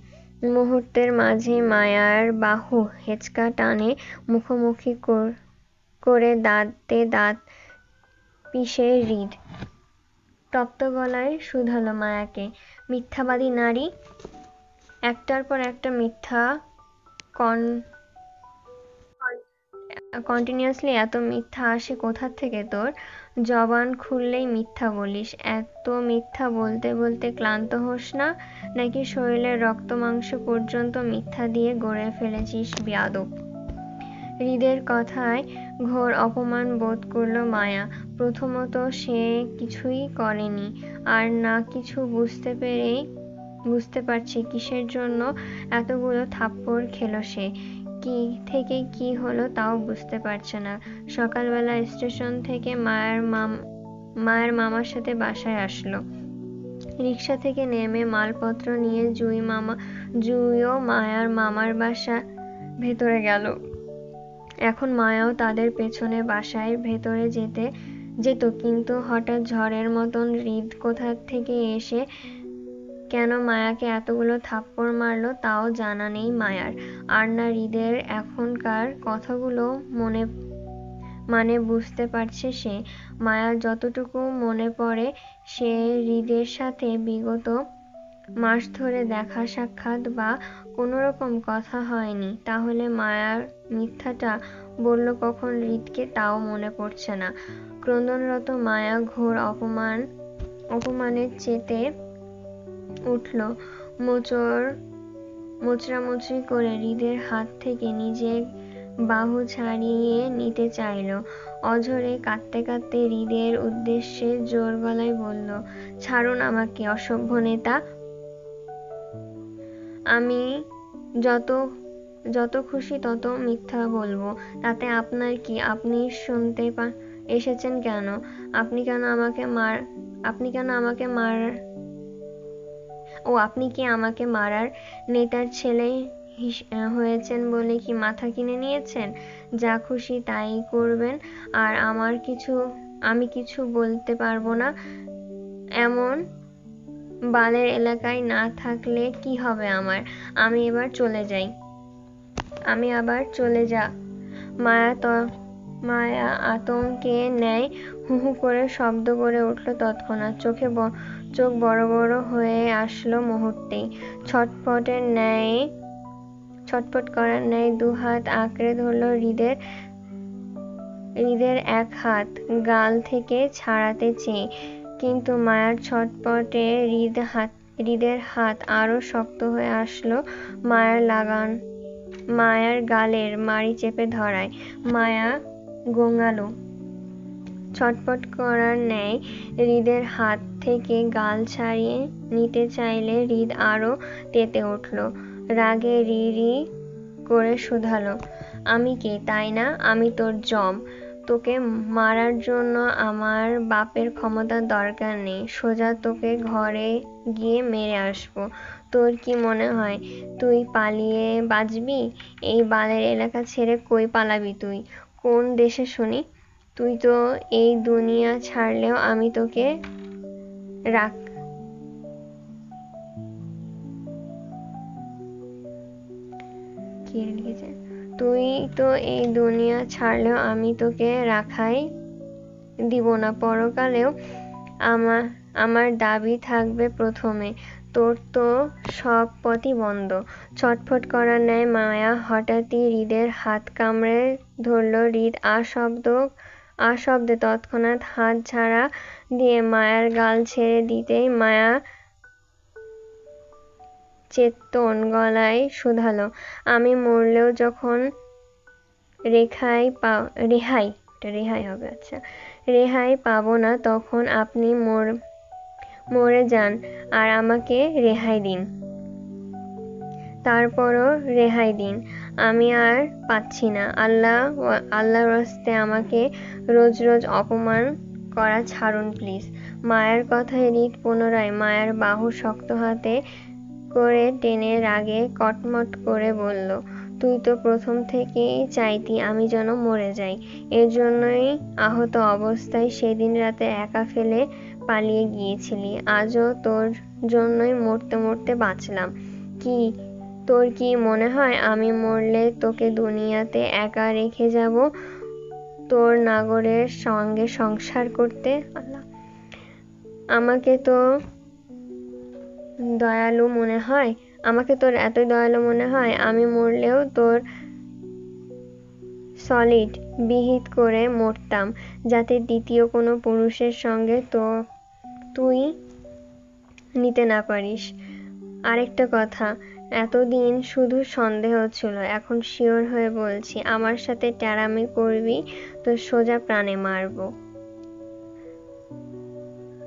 মুহূর্তের মাঝে মায়ার বাহু হেঁচকা টানে মুখোমুখি করে দাঁতে দাঁত পিষে হৃদ তপ্ত গলায় শুধালো মায়াকে, মিথ্যাবাদী নারী! একটার পর একটা মিথ্যা কন্টিনিউয়াসলি এত মিথ্যা আসে কোথা থেকে তোর? জবান খুললেই মিথ্যা বলিস। এত মিথ্যা বলতে বলতে ক্লান্ত হোস না? নাকি শরীরের রক্ত মাংস পর্যন্ত মিথ্যা দিয়ে গড়ে ফেলেছিস বেয়াদব? হৃদের কথায় ঘোর অপমান বোধ করল মায়া। প্রথমত সে কিছুই করেনি, আর না কিছু বুঝতে পারছে কিসের জন্য এতগুলো থাপ্পড় খেল সে। কি থেকে কি হলো তাও বুঝতে পারছে না। সকালবেলা স্টেশন থেকে মায়ের মামার সাথে বাসায় আসলো। রিকশা থেকে নেমে মালপত্র নিয়ে জুইও মায়ার মামার বাসা ভেতরে গেল। এখন মায়াও তাদের পেছনে বাসায় ভেতরে যেত, কিন্তু হঠাৎ ঝড়ের মতন হৃদ কোথা থেকে এসে কেন মায়াকে এতগুলো থাপ্পড় মারল তাও জানা নেই মায়ার। আর না হৃদের এখনকার কথাগুলো মানে বুঝতে পারছে সে। মায়ার যতটুকু মনে পড়ে, সে হৃদের সাথে বিগত মাস ধরে দেখা সাক্ষাৎ বা কোনোরকম কথা হয়নি। তাহলে মায়ার মিথ্যাটা বলল কখন হৃদকে তাও মনে পড়ছে না। ক্রন্দনরত মায়া ঘোর অপমানে চেতে উঠল। মোচড়ামুচড়ি করে হৃদের হাত থেকে নিজের বাহু ছাড়িয়ে নিতে চাইল। অঝরে কাঁদতে কাঁদতে হৃদের উদ্দেশ্যে জোর গলায় বলল, ছাড়ুন আমাকে, অসভ্য নেতা! আমি যত খুশি তত মিথ্যা বলবো, তাতে আপনার কি? আপনি শুনতে এসেছেন কেন? আপনি কি আমাকে মারার নেতার ছেলে হয়েছেন বলে কি মাথা কিনে নিয়েছেন? যা খুশি তাই করবেন, আর আমি কিছু বলতে পারবো না এমন বালের এলাকায় না থাকলে কি হবে আমার? আমি আবার চলে যা। মায়া আতঙ্কে ন্যায় হু হু করে শব্দ করে উঠল তৎক্ষণাৎ। চোখ বড় বড় হয়ে আসলো মুহূর্তেই। ছটফট করার ন্যায় দুহাত আঁকড়ে ধরল হৃদের এক হাত গাল থেকে ছাড়াতে চেয়ে। কিন্তু মায়ার ছটফটে হৃদের হাত আরো শক্ত হয়ে আসলো মায়ার গালের মাড়ি চেপে ধরায়। মায়া গোঙালো। ছটফট করার ন্যায় হৃদের হাত থেকে গাল ছাড়িয়ে নিতে চাইলে হৃদ আরো তেতে উঠল। রাগে রি রি করে শুধালো, আমি কে, তাই না? আমি তোর জম। তোকে মারার জন্য আমার বাপের ক্ষমতার দরকার নেই। সোজা তোকে ঘরে গিয়ে মেরে আসবো। তোর কি মনে হয় তুই পালিয়ে বাঁচবি? এই বালের এলাকা ছেড়ে কই পালাবি তুই? কোন দেশে শুনি? তুই তো এই দুনিয়া ছাড়লেও আমি তোকে রাখ কি লিখেছে, তুই তো এই দুনিয়া ছাড়লেও আমি তোকে রাখাই দিব না, পরকালেও আমার দাবি থাকবে প্রথমে। তোর তো সব পথই বন্ধ। ছটফট করার ন্যায় মায়া হঠাৎই হৃদের হাত কামড়ে ধরল। হৃদ আশব্দে তৎক্ষণাৎ হাত ঝাড়া দিয়ে মায়ার গাল ছেড়ে দিতেই মায়া চেতন গলায় শুধালো, আমি মরলেও যখন রেহাই পাবো না তখন আপনি মরে যান আর আমাকে রেহাই দিন। তারপরও রেহাই দিন, আমি আর পাচ্ছি না। আল্লাহর ওয়াস্তে আমাকে রোজ রোজ অপমান করা ছাড়ুন প্লিজ। মায়ের কথায় হৃদ পুনরায় মায়ের বাহু শক্ত হাতে করে টেনে রাগে কটমট করে বলল, তুই তো প্রথম থেকেই চাইতি আমি যেন মরে যাই। এর জন্যই আহত অবস্থায় সেদিন রাতে একা ফেলে পালিয়ে গিয়েছিলি। আজও তোর জন্যই মরতে মরতে বাঁচলাম। তোর কি মনে হয় আমি মরলে তোকে দুনিয়াতে একা রেখে যাব তোর নাগরের সঙ্গে সংসার করতে? আমাকে তোর এতই দয়ালু মনে হয়? আমি মরলেও তোর সলিড বিহিত করে মরতাম, যাতে দ্বিতীয় কোনো পুরুষের সঙ্গে তুই নিতে না পারিস। আরেকটা কথা, এতদিন শুধু সন্দেহ ছিল, এখন শিওর হয়ে বলছি, আমার সাথে ট্যারামি করবি তো সোজা প্রাণে মারবো।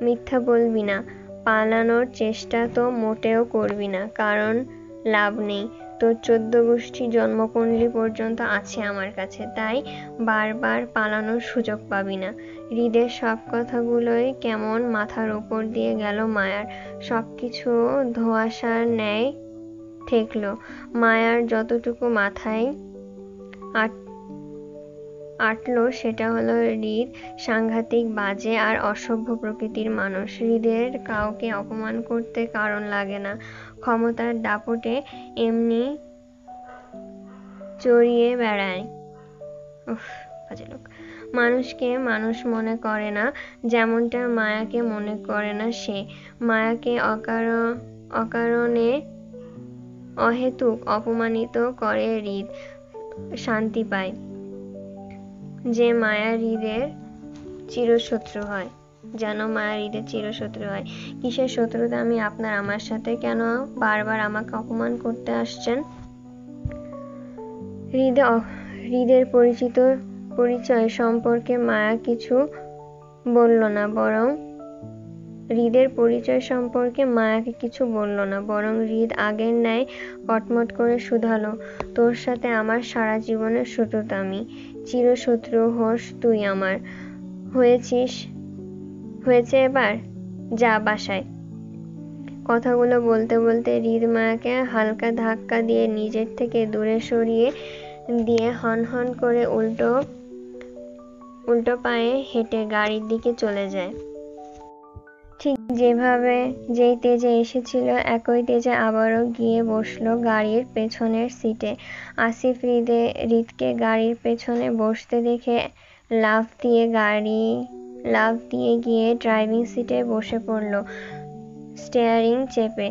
মিথ্যা বলবি না, পালানোর চেষ্টা তো মোটেও করবি না, কারণ লাভ নেই। তোর 14 গোষ্ঠী জন্মকুণ্ডলী পর্যন্ত আছে আমার কাছে, তাই বারবার পালানোর সুযোগ পাবি না। হৃদের সব কথাগুলোই কেমন মাথার উপর দিয়ে গেল মায়ার। সবকিছু ধোঁয়াশার ন্যায় ঠেকল। মায়ার যতটুকু মাথায় আটলো সেটা হলো, হৃদ সাংঘাতিক বাজে আর অসভ্য প্রকৃতির মানুষ। হৃদের কাউকে অপমান করতে কারণ লাগে না, ক্ষমতার দাপটে এমনি চড়িয়ে বেড়ায়। বাজে লোক। মানুষকে মানুষ মনে করে না, যেমনটা মায়াকে মনে করে না সে। মায়াকে অকারণে অহেতুক অপমানিত করে হৃদ শান্তি পায়। যে মায়া হৃদের চিরশত্রু হয়, যেন মায়া হৃদের চিরশত্রু হয়। কিসের শত্রুতা আমি আপনার? আমার সাথে কেন বারবার আমাকে অপমান করতে আসছেন? হৃদের পরিচয় সম্পর্কে মায়া কিছু বলল না, বরং হৃদ আগের ন্যায় কটমট করে শুধালো, তোর সাথে আমার সারা জীবনের শত্রুতামি, চিরশত্রু হোস তুই আমার। হয়েছে এবার, যা বাসায়। কথাগুলো বলতে বলতে হৃদ মায়াকে হালকা ধাক্কা দিয়ে নিজের থেকে দূরে সরিয়ে দিয়ে হনহন করে উল্টো পায়ে হেঁটে গাড়ির দিকে চলে যায়। ঠিক যেই তেজে এসেছিল একই তেজে আবারও গিয়ে বসলো গাড়ির পেছনের সিটে। আসিফ হৃদকে গাড়ির পেছনে বসতে দেখে লাফ দিয়ে গিয়ে ড্রাইভিং সিটে বসে পড়ল, স্টিয়ারিং চেপে।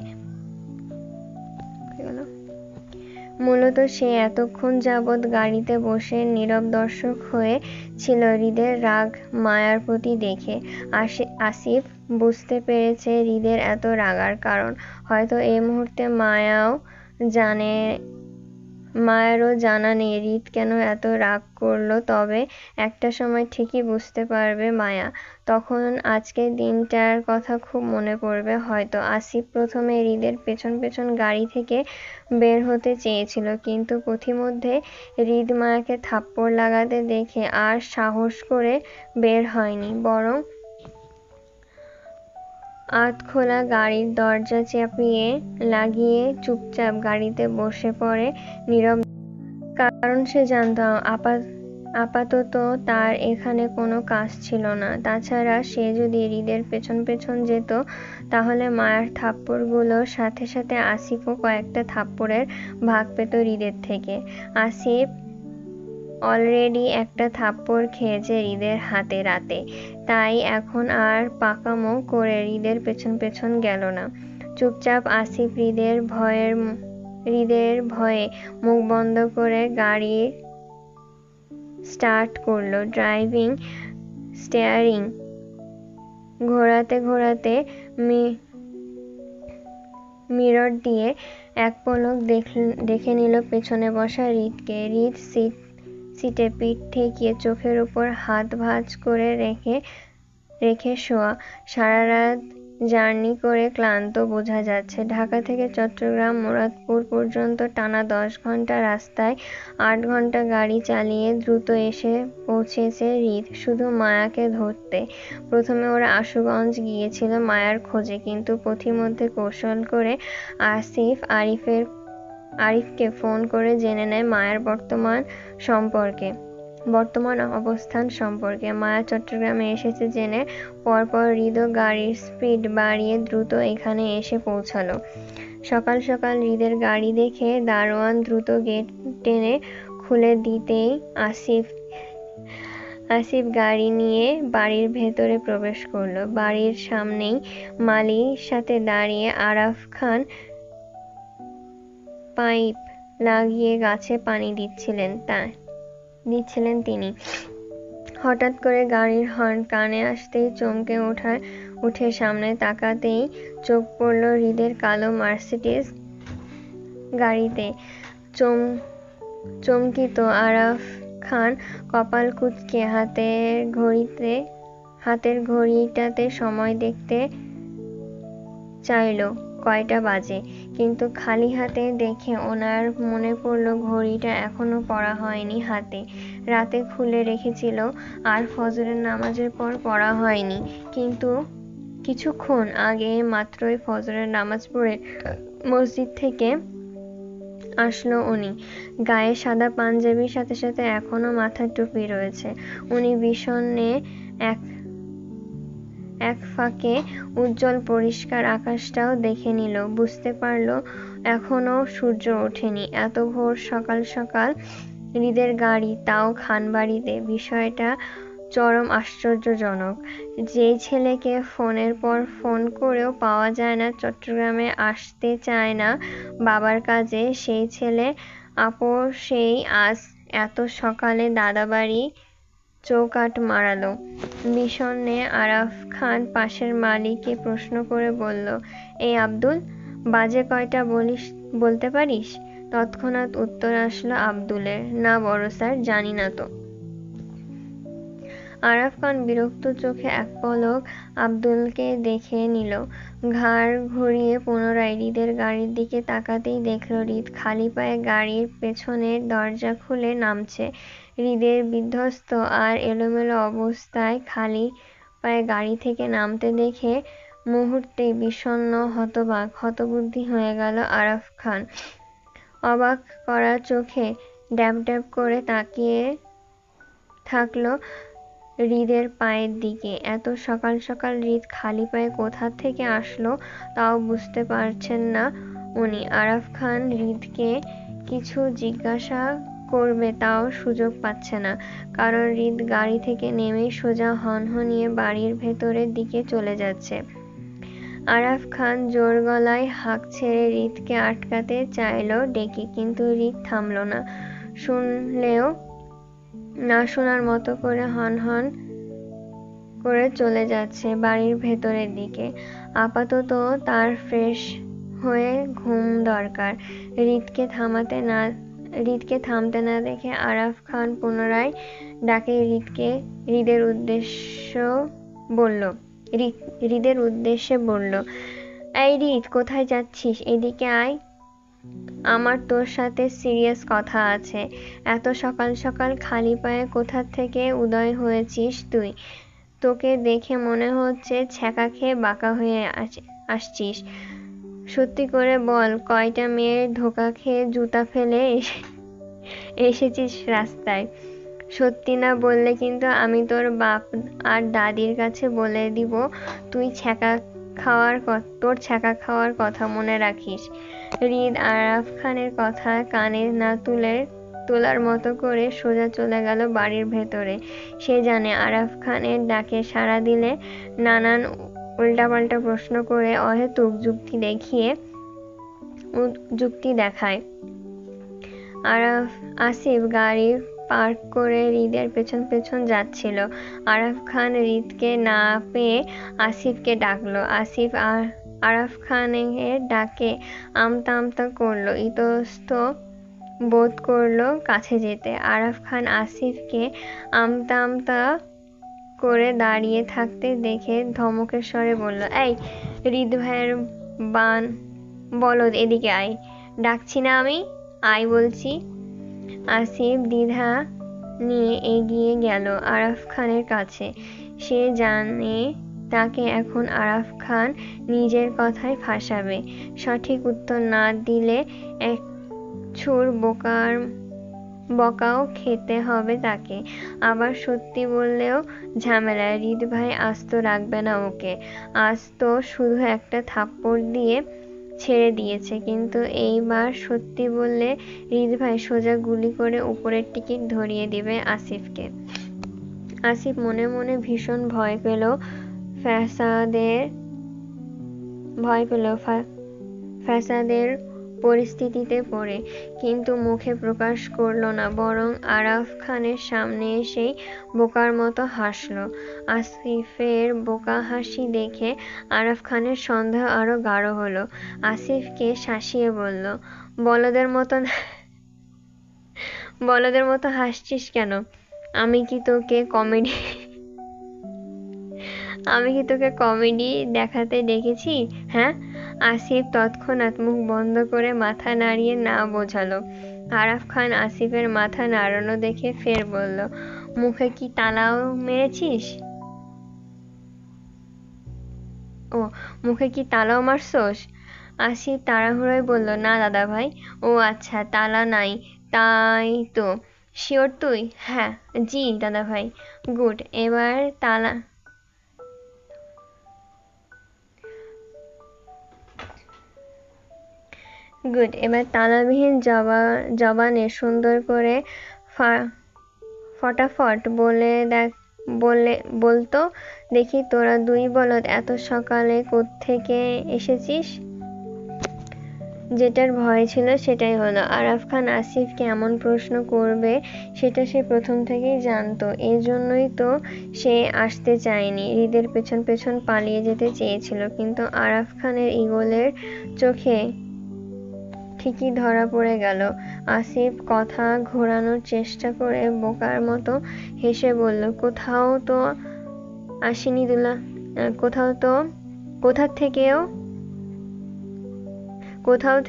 মূলত সে এতক্ষণ যাবৎ গাড়িতে বসে নীরব দর্শক হয়ে ছিল হৃদের রাগ মায়ার প্রতি দেখে। আসিফ বুঝতে পেরেছে হৃদের এত রাগার কারণ। হয়তো এই মুহূর্তে মায়ারও জানা নেই হৃদ কেন এত রাগ করলো, তবে একটা সময় ঠিকই বুঝতে পারবে মায়া। তখন আজকের দিনটার কথা খুব মনে পড়বে হয়তো। আসিফ প্রথমে হৃদের পেছন পেছন গাড়ি থেকে বের হতে চেয়েছিল, কিন্তু পথিমধ্যে হৃদ মায়াকে থাপ্পড় লাগাতে দেখে আর সাহস করে বের হয়নি, বরং আধখোলা গাড়ির দরজা চাপিয়ে লাগিয়ে চুপচাপ গাড়িতে বসে পড়ে নীরব। কারণ সে জানত আপাতত তার এখানে কোনো কাজ ছিল না। তাছাড়া সে যদি হৃদের পেছন পেছন যেত তাহলে মায়ের থাপ্পড়গুলোর সাথে সাথে আসিফও কয়েকটা থাপ্পড়ের ভাগ পেত হৃদের থেকে। আসিফ অলরেডি একটা থাপ্পড় খেয়েছে হৃদের হাতে রাতে, তাই এখন আর পাকামো করে হৃদের পেছন পেছন গেল না। চুপচাপ আসিফ হৃদের ভয়ে মুখ বন্ধ করে গাড়ি স্টার্ট করলো। ড্রাইভিং স্টিয়ারিং ঘোরাতে ঘোরাতে মিরর দিয়ে এক পলক দেখে নিল পেছনে বসা হৃদকে। হৃদ সিটে পিঠ ঠেকিয়ে চোখের উপর হাত ভাঁজ করে রেখে শোয়া। সারা রাত জার্নি করে ক্লান্ত বোঝা যাচ্ছে। ঢাকা থেকে চট্টগ্রাম মুরাদপুর পর্যন্ত টানা 10 ঘন্টা রাস্তায় 8 ঘন্টা গাড়ি চালিয়ে দ্রুত এসে পৌঁছেছে হৃদ শুধু মায়াকে ধরতে। প্রথমে ওরা আশুগঞ্জ গিয়েছিল মায়ার খোঁজে, কিন্তু পথিমধ্যে কৌশল করে আসিফ আরিফকে ফোন করে জেনে নেয় মায়ের বর্তমান অবস্থান সম্পর্কে। মায়া চট্টগ্রামে এসেছে জেনে পরপর হৃদও গাড়ির স্পিড বাড়িয়ে দ্রুত এখানে এসে পৌঁছালো। সকাল সকাল হৃদের গাড়ি দেখে দারোয়ান দ্রুত গেট টেনে খুলে দিতেই আসিফ গাড়ি নিয়ে বাড়ির ভেতরে প্রবেশ করলো। বাড়ির সামনেই মালির সাথে দাঁড়িয়ে আরাফ খান পাইপ লাগিয়ে গাছে পানি দিচ্ছিলেন তিনি। হঠাৎ করে গাড়ির হর্ন কানে আসতেই চমকে উঠে সামনে তাকাতেই চোখ পড়ল হৃদের কালো মার্সিডিজ গাড়িতে। চমকিত আরাফ খান কপাল কুঁচকে হাতের ঘড়িটাতে সময় দেখতে চাইল কয়টা বাজে, কিন্তু খালি হাতে দেখে ওনার মনে পড়ল ঘড়িটা এখনো পরা হয়নি হাতে। রাতে খুলে রেখেছিল আর ফজরের নামাজের পর পরা হয়নি। কিন্তু কিছুক্ষণ আগে মাত্রই ফজরের নামাজ পড়ে মসজিদ থেকে আসলো উনি। গায়ে সাদা পাঞ্জাবির সাথে সাথে এখনো মাথার টুপি রয়েছে। উনি বিষণ্ণে এক ফাঁকে উজ্জ্বল পরিষ্কার আকাশটাও দেখে নিল। বুঝতে পারল এখনো সূর্য ওঠেনি। এত ভোর সকাল সকাল হৃদের গাড়ি, তাও খানবাড়িতে। বিষয়টা চরম আশ্চর্যজনক। যেই ছেলেকে ফোনের পর ফোন করেও পাওয়া যায় না, চট্টগ্রামে আসতে চায় না বাবার কাজে, সেই ছেলে আপোষেই আজ এত সকালে দাদাবাড়ি চৌকাঠ মারালো। বিষণ্ণে আরাফ খান পাশের মালিকে প্রশ্ন করে বলল, এই আব্দুল, বাজে কয়টা বলতে পারিস? তৎক্ষণাৎ উত্তর আসলো আব্দুলের, না বড় স্যার, জানি না তো। আরাফ খান বিরক্ত চোখে এক পলক আব্দুলকে দেখে নিল। ঘাড় ঘুরিয়ে পুনরায় হৃদের গাড়ির দিকে তাকাতেই দেখল হৃদ খালি পায়ে গাড়ির পেছনের দরজা খুলে নামছে। হৃদের বিধ্বস্ত আর এলোমেলো অবস্থায় খালি পায়ে গাড়ি থেকে নামতে দেখে মুহূর্তেই বিষণ্ণ, হতবুদ্ধি হয়ে গেল আরাফ খান। অবাক করা চোখে ড্যাব ড্যাব করে তাকিয়ে থাকলো হৃদের পায়ের দিকে। এত সকাল সকাল হৃদ খালি পায়ে কোথা থেকে আসলো তাও বুঝতে পারছেন না উনি। আরাফ খান হৃদকে কিছু জিজ্ঞাসা করবে তাও সুযোগ পাচ্ছে না, কারণ হৃদ গাড়ি থেকে নেমেই সোজা হনহনিয়ে বাড়ির ভেতরের দিকে চলে যাচ্ছে। আরাফ খান জোর গলায় হাঁক ছেড়ে হৃদকে আটকাতে চাইল ডেকে, কিন্তু হৃদ থামল না। শুনলেও না শোনার মতো করে হন করে চলে যাচ্ছে বাড়ির ভেতরের দিকে। আপাতত তার ফ্রেশ হয়ে ঘুম দরকার। হৃদকে থামতে না দেখে আরাফ খান পুনরায় ডাকে হৃদের উদ্দেশ্যে বলল, এই হৃদ, কোথায় যাচ্ছিস? এদিকে আয়, আমার তোর সাথে সিরিয়াস কথা আছে। এত সকাল সকাল খালি পায়ে কোথা থেকে উদয় হয়েছিস তুই? তোকে দেখে মনে হচ্ছে ছ্যাঁকা খেয়ে বাঁকা হয়ে আসছিস। সত্যি করে বল, কয়টা মেয়ের ধোকা খেয়ে জুতা ফেলে এসেছিস রাস্তায়? সত্যি না বললে কিন্তু আমি তোর বাপ আর দাদির কাছে বলে দিব তোর ছ্যাঁকা খাওয়ার কথা মনে রাখিস। হৃদ আরাফ খানের কথা কানে না তোলার মতো করে সোজা চলে গেল বাড়ির ভেতরে। সে জানে আরাফ খানের ডাকে সাড়া দিলে নানান উল্টাপাল্টা প্রশ্ন করে অহেতুক যুক্তি দেখায়। আসিফ গাড়ি পার্ক করে হৃদের পেছন পেছন যাচ্ছিল। আরাফ খান হৃদকে না পেয়ে আসিফকে ডাকলো। আসিফ আরাফ খানের ডাকে আমতা আমতা করলো, ইতস্ত বোধ করলো কাছে যেতে। আরাফ খান আসিফকে আমতা আমতা করে দাঁড়িয়ে থাকতে দেখে ধমকের স্বরে বলল, এই হৃদ ভাইয়ের বলদ, এদিকে আয়। ডাকছি না আমি, আয় বলছি। আসিফ দ্বিধা নিয়ে এগিয়ে গেল আরাফ খানের কাছে। সে জানে তাকে এখন আরাফ খান নিজের কথায় ফাঁসাবে। সঠিক উত্তর না দিলে এক ছুর বকাও খেতে হবে তাকে। আবার সত্যি বললেও ঝামেলা। হৃদ ভাই আস্ত রাখবে না ওকে। আজ তো শুধু একটা থাপ্পড় দিয়ে ছেড়ে দিয়েছে, কিন্তু এইবার সত্যি বললে হৃদ ভাই সোজা গুলি করে উপরের টিকিট ধরিয়ে দিবে আসিফকে। আসিফ মনে মনে ভীষণ ভয় পেল ফ্যাসাদের পরিস্থিতিতে পড়ে, কিন্তু মুখে প্রকাশ করল না, বরং আরাফ খানের সামনে এসেই বোকার মতো হাসল। আসিফের বোকা হাসি দেখে আরাফ খানের সন্দেহ আরো গাঢ় হলো। আসিফকে শাসিয়ে বলল, বলদের মতো হাসছিস কেন? আমি কি তোকে কমেডি দেখাতে ডেকেছি? হ্যাঁ? আসিফ তৎক্ষণাৎ মুখ বন্ধ করে মাথা নাড়িয়ে না বোঝালো। আরাফ খান আসিফের মাথা নাড়ানো দেখে ফের বলল, মুখে কি তালাও মেরেছিস? মুখে কি তালাও মারছোস? আসিফ তাড়াহুড়োয় বলল, না দাদা ভাই। ও আচ্ছা, তালা নাই তাই তো। শিওর তুই? হ্যাঁ জি দাদা ভাই। গুড। এবার তালাবিহীন জবানে সুন্দর করে ফটাফট বলতো দেখি, তোরা দুই বলদ এত সকালে কোত্থেকে এসেছিস? যেটার ভয় ছিল সেটাই হলো। আরাফ খান আসিফকে এমন প্রশ্ন করবে সেটা সে প্রথম থেকেই জানতো। এজন্যই তো সে আসতে চায়নি, হৃদের পেছন পেছন পালিয়ে যেতে চেয়েছিল। কিন্তু আরাফ খানের ঈগলের চোখে ঠিকই ধরা পড়ে গেল। আসিফ কথা ঘোরানোর চেষ্টা করে বোকার মতো হেসে বলল, কোথাও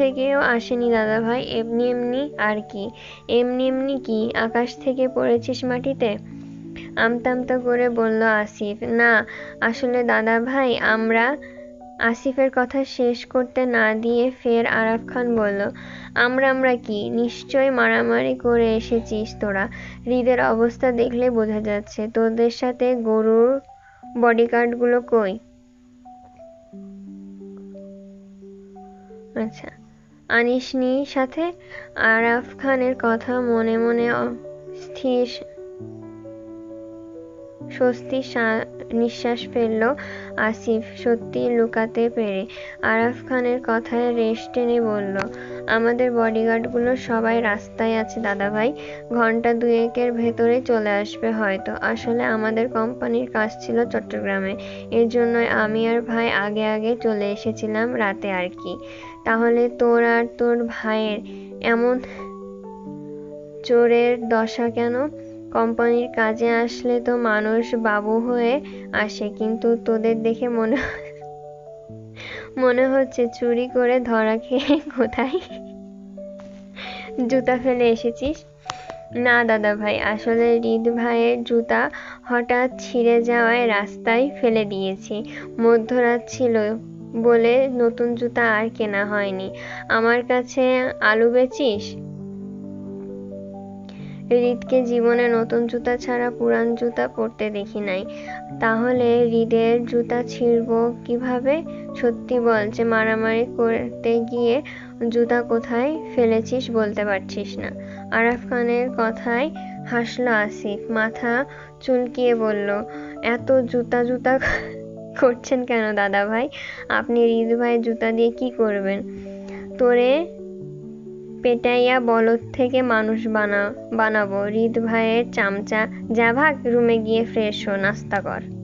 থেকেও আসেনি দাদা ভাই, এমনি এমনি আর কি। এমনি কি, আকাশ থেকে পড়েছিস মাটিতে? আমতা আমতা করে বলল আসিফ। না আসলে দাদা ভাই, আসিফের কথা শেষ করতে না দিয়ে ফের আরাফ খান বলল, আমরা কি, নিশ্চয় মারামারি করে এসেছিস তোরা। হৃদের অবস্থা দেখলে বোঝা যাচ্ছে। তোদের সাথে গরুর বডিগার্ডগুলো কই? আচ্ছা, আনিসনি সাথে? আরাফ খানের কথা মনে মনে স্বস্তি নিঃশ্বাস ফেলল আসিফ, সত্যি লুকাতে পেরে। আরাফ খানের কথায় রেশ টেনে বলল, আমাদের বডিগার্ডগুলো সবাই রাস্তায় আছে দাদা ভাই, ঘন্টা দুয়েকের ভেতরে চলে আসবে হয়তো। আসলে আমাদের কোম্পানির কাজ ছিল চট্টগ্রামে, এর জন্যই আমি আর ভাই আগে আগে চলে এসেছিলাম রাতে আর কি। তাহলে তোর আর তোর ভাইয়ের এমন চোরের দশা কেন? কোম্পানির কাজে আসলে তো মানুষ বাবু হয়ে আসে, কিন্তু তোদের দেখে মনে হচ্ছে চুরি করে ধরা খেয়ে কোথায় জুতা ফেলে এসেছিস। না দাদা ভাই, আসলে হৃদ ভাইয়ের জুতা হঠাৎ ছিঁড়ে যাওয়ায় রাস্তায় ফেলে দিয়েছি। মধ্যরাত ছিল বলে নতুন জুতা আর কেনা হয়নি। আমার কাছে আলু বেচিস? হৃদকে জীবনে নতুন জুতা ছাড়া পুরান জুতা পরতে দেখি নাই। তাহলে হৃদের জুতা ছিঁড়ব কিভাবে? সত্যি বল যে মারামারি করতে গিয়ে জুতা কোথায় ফেলেছিস বলতে পারছিস না। আরাফ খানের কথায় হাসলো আসিফ, মাথা চুলকিয়ে বলল, এত জুতা জুতা করছেন কেন দাদা ভাই? আপনি হৃদ ভাইয়ের জুতা দিয়ে কি করবেন? তোরে পেটাইয়া বলদ থেকে মানুষ বানাবো। হৃদ ভাইয়ের চামচা। যা ভাগ, রুমে গিয়ে ফ্রেশ হো, নাস্তা কর।